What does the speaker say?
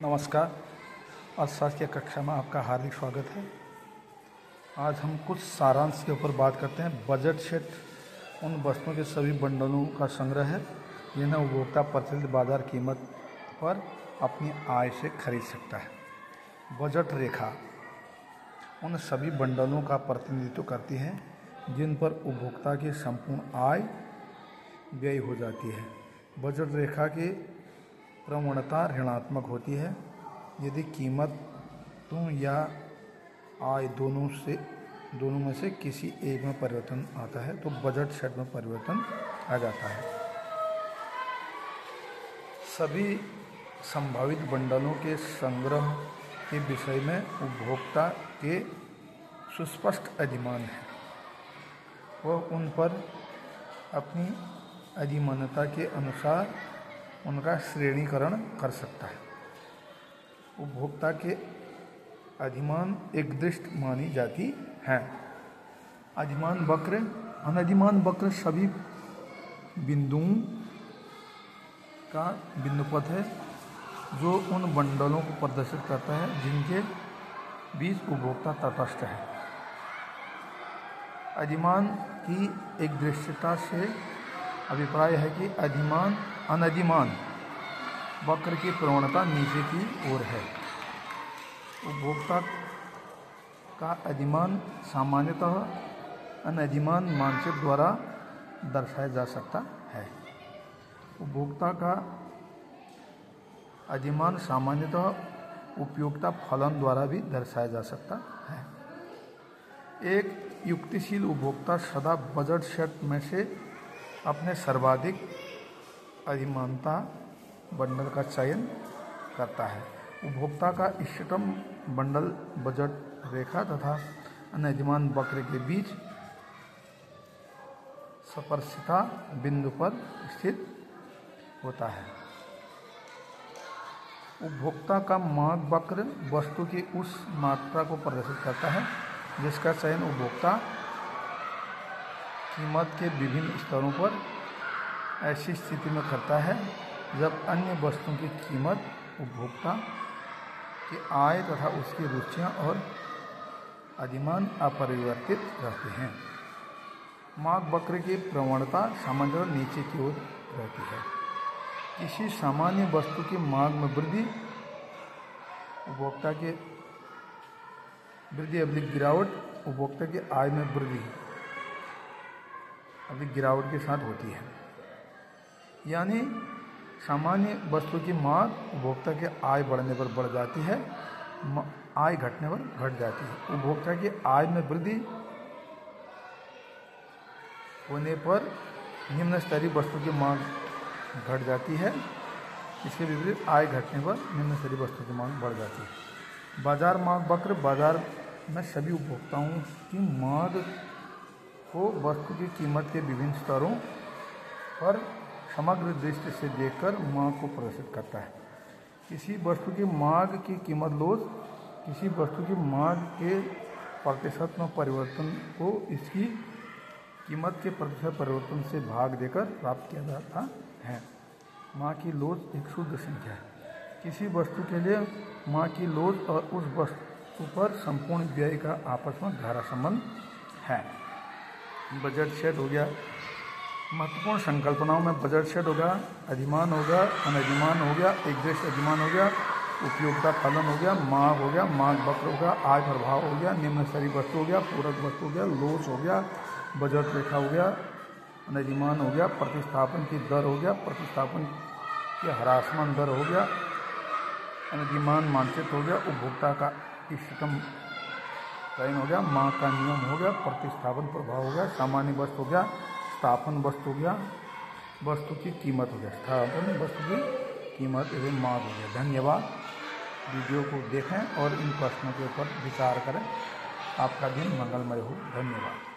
नमस्कार। अर्थशास्त्र की कक्षा में आपका हार्दिक स्वागत है। आज हम कुछ सारांश के ऊपर बात करते हैं। बजट शीट उन वस्तुओं के सभी बंडलों का संग्रह है जिन्हें उपभोक्ता प्रचलित बाजार कीमत पर अपनी आय से खरीद सकता है। बजट रेखा उन सभी बंडलों का प्रतिनिधित्व करती है जिन पर उपभोक्ता की संपूर्ण आय व्यय हो जाती है। बजट रेखा की प्रवणता ऋणात्मक होती है यदि कीमतों या आय दोनों में से किसी एक में परिवर्तन आता है तो बजट शीट में परिवर्तन आ जाता है। सभी संभावित बंडलों के संग्रह के विषय में उपभोक्ता के सुस्पष्ट अधिमान है। वह उन पर अपनी अधिमानता के अनुसार उनका श्रेणीकरण कर सकता है। उपभोक्ता के अधिमान एक दृष्टि मानी जाती हैं। अधिमान वक्र अनधिमान वक्र सभी बिंदुओं का बिंदुपथ है जो उन बंडलों को प्रदर्शित करता है जिनके बीच उपभोक्ता तटस्थ है। अधिमान की एक दृश्यता से अभिप्राय है कि अनधिमान वक्र की प्रवणता नीचे की ओर है। उपभोक्ता का अधिमान सामान्यतः अनधिमान मानचित्र द्वारा दर्शाया जा सकता है। उपभोक्ता का अधिमान सामान्यतः उपयोगिता फलन द्वारा भी दर्शाया जा सकता है। एक युक्तिशील उपभोक्ता सदा बजट शीट में से अपने सर्वाधिक अधिमानता बंडल का चयन करता है। उपभोक्ता का इष्टतम बंडल बजट रेखा तथा अनधिमान वक्र के बीच स्पर्शिता बिंदु पर स्थित होता है। उपभोक्ता का मांग वक्र वस्तु की उस मात्रा को प्रदर्शित करता है जिसका चयन उपभोक्ता कीमत के विभिन्न स्तरों पर ऐसी स्थिति में करता है जब अन्य वस्तुओं की कीमत उपभोक्ता की आय तथा उसकी रुचियां और अधिमान अपरिवर्तित रहते हैं। मांग वक्र की प्रवणता सामान्यतः नीचे की ओर रहती है। किसी सामान्य वस्तु की मांग में वृद्धि उपभोक्ता के गिरावट उपभोक्ता की आय में वृद्धि गिरावट के साथ होती है। यानी सामान्य वस्तु की मांग उपभोक्ता की आय बढ़ने पर बढ़ जाती है, आय घटने पर घट जाती है। उपभोक्ता की आय में वृद्धि होने पर निम्न स्तरीय वस्तु की मांग घट जाती है। इसके विपरीत आय घटने पर निम्न स्तरीय वस्तु की मांग बढ़ जाती है। बाजार मांग वक्र बाजार में सभी उपभोक्ताओं की मांग को वस्तु की कीमत के विभिन्न स्तरों पर समग्र दृष्टि से देखकर मांग को प्रदर्शित करता है। किसी वस्तु की मांग की कीमत लोच किसी वस्तु की मांग के प्रतिशत में परिवर्तन को इसकी कीमत के प्रतिशत परिवर्तन से भाग देकर प्राप्त किया जाता है। मांग की लोच एक शुद्ध संख्या है। किसी वस्तु के लिए मांग की लोच और उस वस्तु पर संपूर्ण व्यय का आपस में गहरा संबंध है। बजट शीट हो गया। महत्वपूर्ण संकल्पनाओं में बजट शीट होगा, अधिमान होगा, अनधिमान हो गया, एक दृश्य अधिमान हो गया, उपयोगिता फलन हो गया, मांग हो गया, मांग वक्र हो गया, आय प्रभाव हो गया, निम्न स्तरीय वस्तु हो गया, पूरक वस्तु हो गया, लोच हो गया, बजट रेखा हो गया, अनधिमान हो गया, प्रतिस्थापन की दर हो गया, प्रतिस्थापन की ह्रासमान दर हो गया, अनधिमान मानचित्र हो गया, उपभोक्ता का इष्टतम चयन हो गया, मांग का नियम हो गया, प्रतिस्थापन प्रभाव हो गया, सामान्य वस्तु हो गया, स्थापन वस्तु हो गया, वस्तु की कीमत हो गया, स्थापन वस्तु की कीमत एवं मांग हो गया। धन्यवाद। वीडियो को देखें और इन प्रश्नों के ऊपर विचार करें। आपका दिन मंगलमय हो। धन्यवाद।